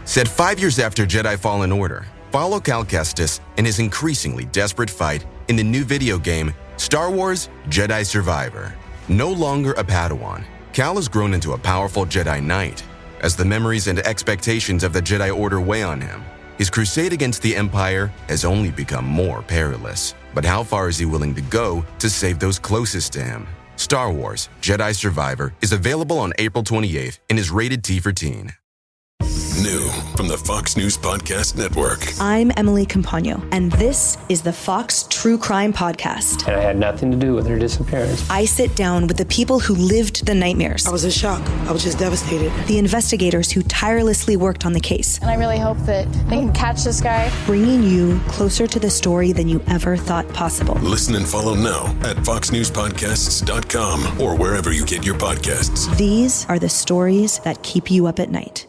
Set 5 years after Jedi Fallen Order, follow Cal Kestis in his increasingly desperate fight in the new video game Star Wars Jedi Survivor. No longer a Padawan, Cal has grown into a powerful Jedi Knight. As the memories and expectations of the Jedi Order weigh on him, his crusade against the Empire has only become more perilous. But how far is he willing to go to save those closest to him? Star Wars Jedi Survivor is available on April 28th and is rated T for teen. New from the Fox News Podcast Network. I'm Emily Campagno, and this is the Fox True Crime Podcast. And I had nothing to do with her disappearance. I sit down with the people who lived the nightmares. I was in shock. I was just devastated. The investigators who tirelessly worked on the case. And I really hope that they can catch this guy. Bringing you closer to the story than you ever thought possible. Listen and follow now at foxnewspodcasts.com or wherever you get your podcasts. These are the stories that keep you up at night.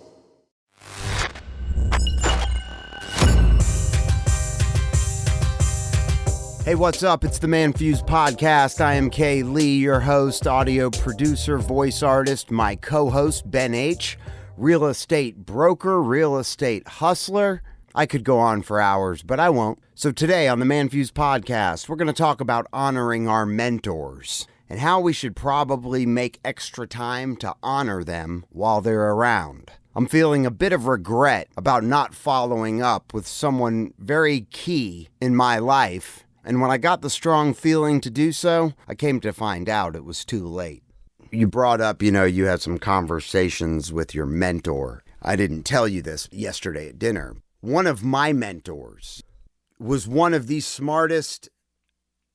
Hey, what's up? It's the ManFUzed Podcast. I am Kay Lee, your host, audio producer, voice artist, my co-host, Ben H., real estate broker, real estate hustler. I could go on for hours, but I won't. So today on the ManFUzed Podcast, we're going to talk about honoring our mentors and how we should probably make extra time to honor them while they're around. I'm feeling a bit of regret about not following up with someone very key in my life. And when I got the strong feeling to do so, I came to find out it was too late. You brought up, you had some conversations with your mentor. I didn't tell you this yesterday at dinner. One of my mentors was one of the smartest,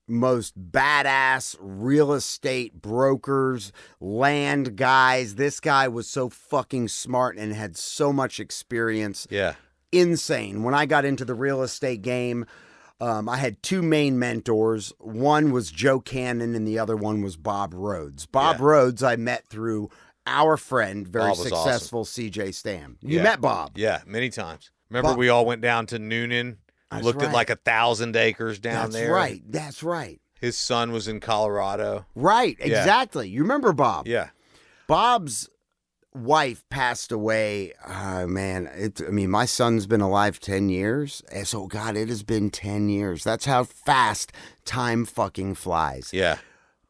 most badass real estate brokers, land guys. This guy was so fucking smart and had so much experience. Yeah. Insane. When I got into the real estate game, I had two main mentors. One was Joe Cannon and the other one was Bob Rhodes. Bob Rhodes I met through our friend, very successful awesome. CJ Stam. You met Bob. Yeah, many times. Remember we all went down to Noonan, looked at like 1,000 acres down there. That's right. His son was in Colorado. Right, exactly. You remember Bob. Yeah. Bob's wife passed away. My son's been alive 10 years. And so, God, it has been 10 years. That's how fast time fucking flies. Yeah.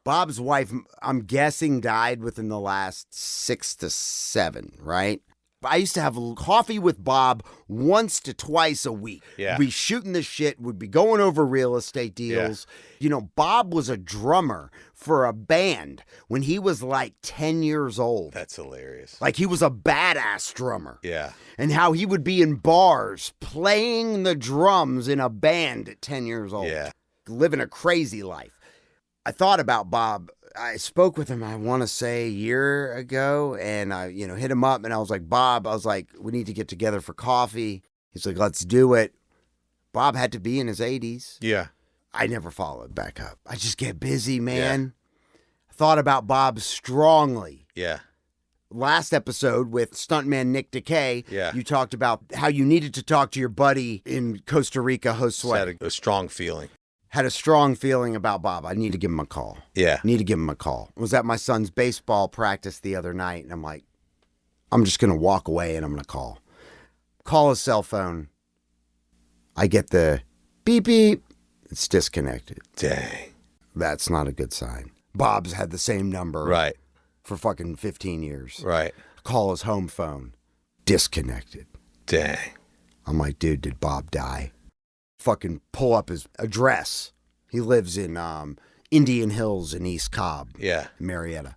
Bob's wife, I'm guessing, died within the last 6 to 7, right? I used to have coffee with Bob once to twice a week. Yeah. We'd be shooting the shit. We'd be going over real estate deals. Yeah. Bob was a drummer for a band when he was like 10 years old. That's hilarious. Like he was a badass drummer. Yeah. And how he would be in bars playing the drums in a band at 10 years old. Yeah. Living a crazy life. I thought about Bob. I spoke with him, I want to say a year ago, and I, hit him up and I was like, Bob, we need to get together for coffee. He's like, let's do it. Bob had to be in his 80s. Yeah. I never followed back up. I just get busy, man. I thought about Bob strongly. Yeah. Last episode with stuntman Nick DeKay, you talked about how you needed to talk to your buddy in Costa Rica, Josue. Had a strong feeling. Had a strong feeling about Bob. I need to give him a call. Yeah. Need to give him a call. I was at my son's baseball practice the other night, and I'm like, I'm just going to walk away and I'm going to call. Call his cell phone. I get the beep, beep. It's disconnected. Dang. That's not a good sign. Bob's had the same number. Right. For fucking 15 years. Right. Call his home phone. Disconnected. Dang. I'm like, dude, did Bob die? Fucking pull up his address. He lives in Indian Hills in East Cobb. Yeah. Marietta.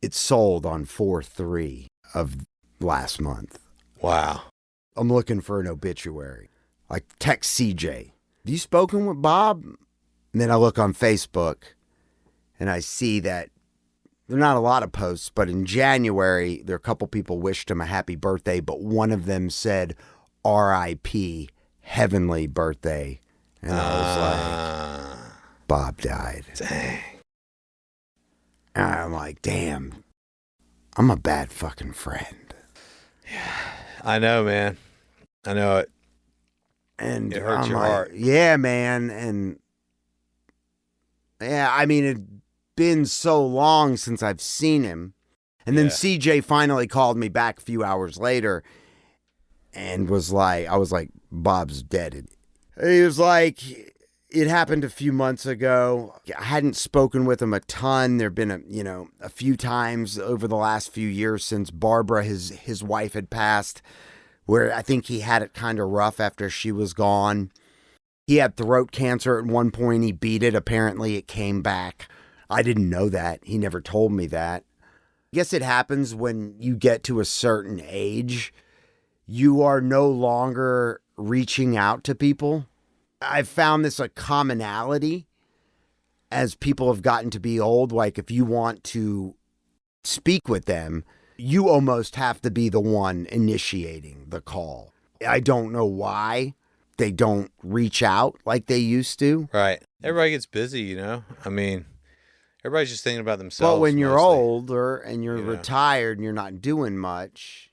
It sold on 4/3 of last month. Wow. I'm looking for an obituary. Like, text CJ. Have you spoken with Bob? And then I look on Facebook and I see that there are not a lot of posts, but in January, there are a couple people wished him a happy birthday, but one of them said, R.I.P. Heavenly birthday. And I was like, Bob died. Dang. And I'm like, damn, I'm a bad fucking friend. Yeah. I know, man. I know it. And it hurts your heart. Yeah, man. And yeah, I mean, it'd been so long since I've seen him. And then CJ finally called me back a few hours later. and I was like, Bob's dead. He was like, it happened a few months ago. I hadn't spoken with him a ton. There'd been a few times over the last few years since Barbara, his wife, had passed, where I think he had it kind of rough after she was gone. He had throat cancer at one point. He beat it. Apparently it came back. I didn't know that. He never told me that. I guess it happens when you get to a certain age. You are no longer reaching out to people. I've found this a commonality as people have gotten to be old. Like if you want to speak with them, you almost have to be the one initiating the call. I don't know why they don't reach out like they used to. Right. Everybody gets busy, I mean, everybody's just thinking about themselves. But when you're mostly. older and you're retired and you're not doing much,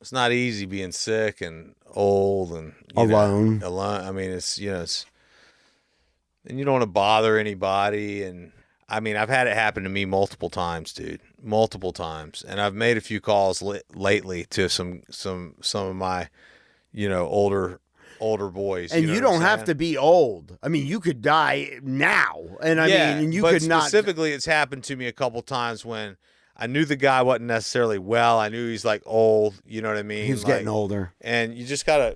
it's not easy being sick and old and alone. I mean, it's and you don't want to bother anybody. And I mean, I've had it happen to me multiple times, dude, multiple times. And I've made a few calls lately to some of my, older boys. And you don't have to be old. I mean, you could die now. And you could not. Specifically, it's happened to me a couple times when I knew the guy wasn't necessarily well. I knew he's like old, you know what I mean? He's getting older. And you just gotta,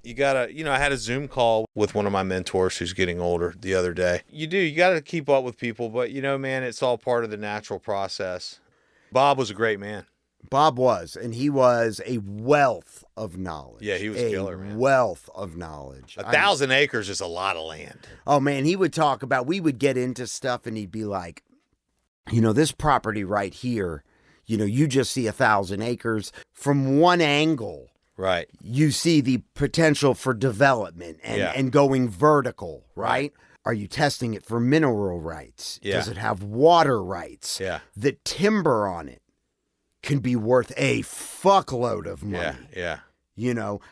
I had a Zoom call with one of my mentors who's getting older the other day. You gotta keep up with people, but man, it's all part of the natural process. Bob was a great man. Bob was, and he was a wealth of knowledge. Yeah, he was killer, man. Wealth of knowledge. 1,000 acres is a lot of land. Oh man, we would get into stuff and he'd be like, this property right here, you just see 1,000 acres from one angle. Right. You see the potential for development and going vertical, right? Are you testing it for mineral rights? Yeah. Does it have water rights? Yeah. The timber on it can be worth a fuckload of money. Yeah.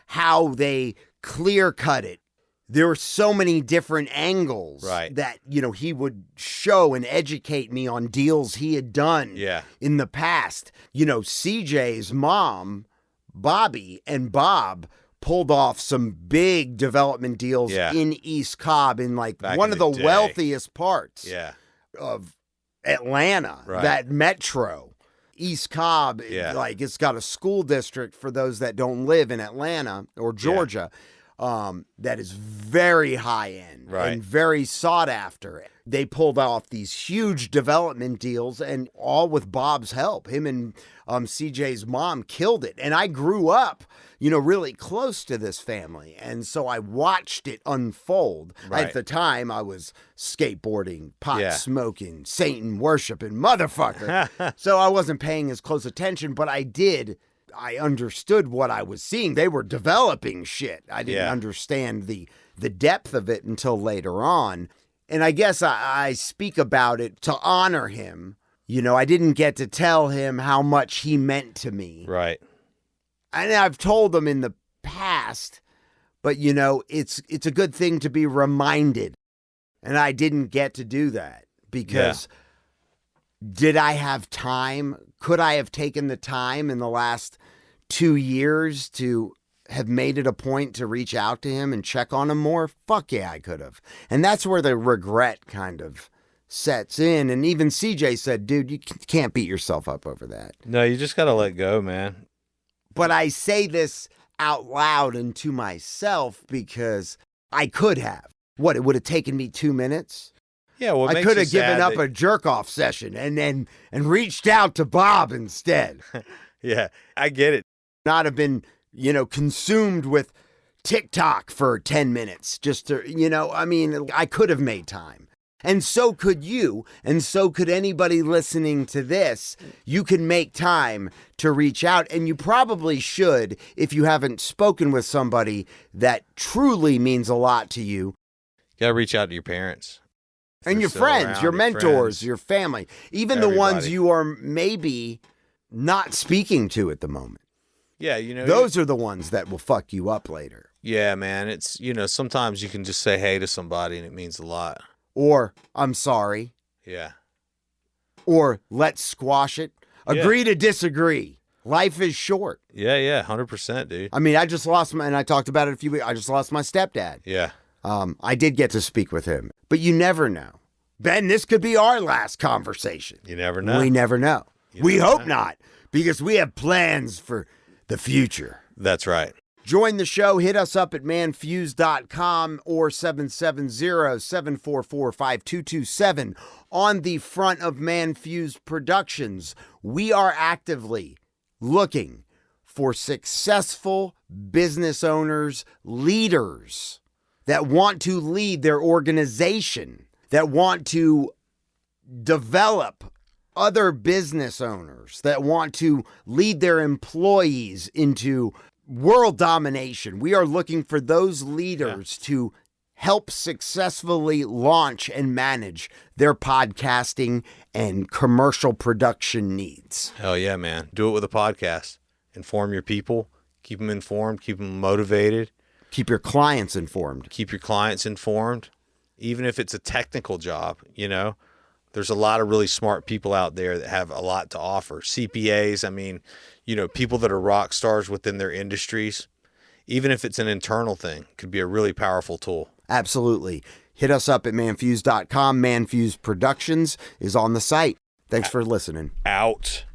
How they clear cut it. There were so many different angles that, he would show and educate me on deals he had done in the past. CJ's mom, Bobby, and Bob pulled off some big development deals in East Cobb in one of the wealthiest parts of Atlanta, that metro. East Cobb, it's got a school district for those that don't live in Atlanta or Georgia. That is very high end and very sought after. They pulled off these huge development deals, and all with Bob's help. Him and CJ's mom killed it. And I grew up, really close to this family. And so I watched it unfold. At the time, I was skateboarding, pot smoking, Satan worshiping motherfucker. So I wasn't paying as close attention, but I understood what I was seeing. They were developing shit. I didn't understand the depth of it until later on. And I guess I speak about it to honor him. I didn't get to tell him how much he meant to me. Right. And I've told him in the past, but it's a good thing to be reminded. And I didn't get to do that because did I have time? Could I have taken the time in the last 2 years to have made it a point to reach out to him and check on him more? Fuck yeah, I could have. And that's where the regret kind of sets in. And even CJ said, dude, you can't beat yourself up over that. No, you just got to let go, man. But I say this out loud and to myself because I could have. What, it would have taken me 2 minutes? Yeah, well, I could have given up a jerk-off session and reached out to Bob instead. Yeah, I get it. Not have been, consumed with TikTok for 10 minutes just to, I could have made time. And so could you, and so could anybody listening to this. You can make time to reach out, and you probably should if you haven't spoken with somebody that truly means a lot to you. You got to reach out to your parents. And your friends, your mentors, your family, even the ones you are maybe not speaking to at the moment. Yeah, those are the ones that will fuck you up later. Yeah, man. It's, sometimes you can just say hey to somebody and it means a lot. Or, I'm sorry. Yeah. Or, let's squash it. Agree to disagree. Life is short. Yeah, 100%, dude. I mean, I just lost my, and I talked about it a few weeks, I just lost my stepdad. Yeah. I did get to speak with him, but you never know. Ben, this could be our last conversation. You never know. We never know. We hope not, because we have plans for the future. That's right. Join the show. Hit us up at ManFUzed.com or 770-744-5227. On the front of ManFUzed Productions, we are actively looking for successful business owners, leaders that want to lead their organization, that want to develop other business owners, that want to lead their employees into world domination. We are looking for those leaders to help successfully launch and manage their podcasting and commercial production needs. Hell yeah, man. Do it with a podcast. Inform your people. Keep them informed. Keep them motivated. Keep your clients informed. Keep your clients informed. Even if it's a technical job, you know, there's a lot of really smart people out there that have a lot to offer. CPAs, I mean, you know, people that are rock stars within their industries, even if it's an internal thing, could be a really powerful tool. Absolutely. Hit us up at ManFUzed.com. ManFUzed Productions is on the site. Thanks for listening. Out.